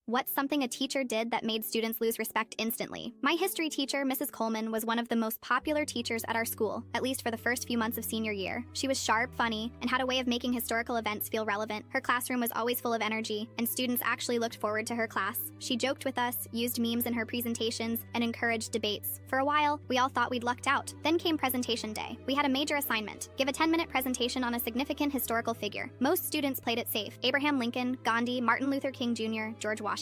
What's something a teacher did that made students lose respect instantly? My history teacher, Mrs. Coleman, was one of the most popular teachers at our school, at least for the first few months of senior year. She was sharp, funny, and had a way of making historical events feel relevant. Her classroom was always full of energy, and students actually looked forward to her class. She joked with us, used memes in her presentations, and encouraged debates. For a while, we all thought we'd lucked out. Then came presentation day. We had a major assignment: give a 10-minute presentation on a significant historical figure. Most students played it safe: Abraham Lincoln, Gandhi, Martin Luther King Jr., George Washington.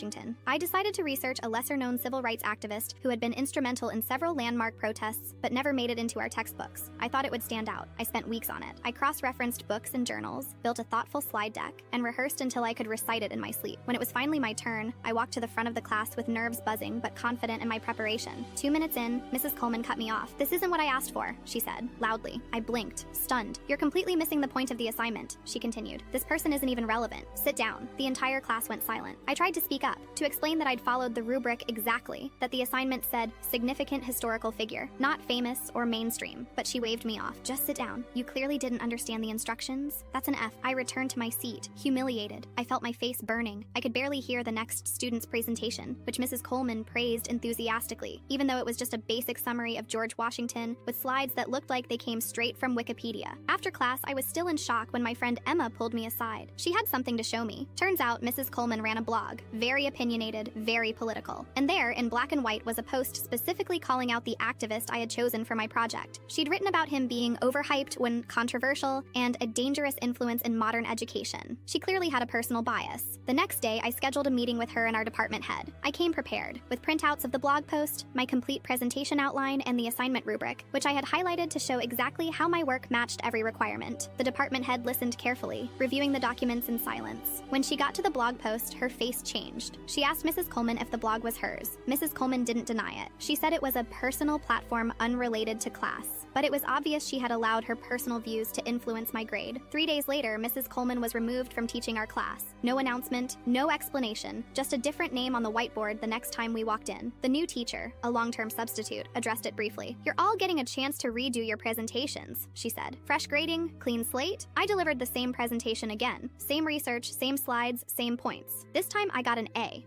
I decided to research a lesser-known civil rights activist who had been instrumental in several landmark protests but never made it into our textbooks. I thought it would stand out. I spent weeks on it. I cross-referenced books and journals, built a thoughtful slide deck, and rehearsed until I could recite it in my sleep. When it was finally my turn, I walked to the front of the class with nerves buzzing but confident in my preparation. 2 minutes in, Mrs. Coleman cut me off. "This isn't what I asked for," she said, loudly. I blinked, stunned. "You're completely missing the point of the assignment," she continued. "This person isn't even relevant. Sit down." The entire class went silent. I tried to speak up, to explain that I'd followed the rubric exactly, that the assignment said significant historical figure, not famous or mainstream, but she waved me off. "Just sit down. You clearly didn't understand the instructions." That's an F. I returned to my seat, humiliated. I felt my face burning. I could barely hear the next student's presentation, which Mrs. Coleman praised enthusiastically, even though it was just a basic summary of George Washington with slides that looked like they came straight from Wikipedia. After class, I was still in shock when my friend Emma pulled me aside. She had something to show me. Turns out Mrs. Coleman ran a blog, very opinionated, very political. And there, in black and white, was a post specifically calling out the activist I had chosen for my project. She'd written about him being overhyped when controversial and a dangerous influence in modern education. She clearly had a personal bias. The next day, I scheduled a meeting with her and our department head. I came prepared, with printouts of the blog post, my complete presentation outline, and the assignment rubric, which I had highlighted to show exactly how my work matched every requirement. The department head listened carefully, reviewing the documents in silence. When she got to the blog post, her face changed. She asked Mrs. Coleman if the blog was hers. Mrs. Coleman didn't deny it. She said it was a personal platform unrelated to class, but it was obvious she had allowed her personal views to influence my grade. 3 days later, Mrs. Coleman was removed from teaching our class. No announcement, no explanation, just a different name on the whiteboard the next time we walked in. The new teacher, a long-term substitute, addressed it briefly. "You're all getting a chance to redo your presentations," she said. "Fresh grading, clean slate?" I delivered the same presentation again. Same research, same slides, same points. This time I got an A.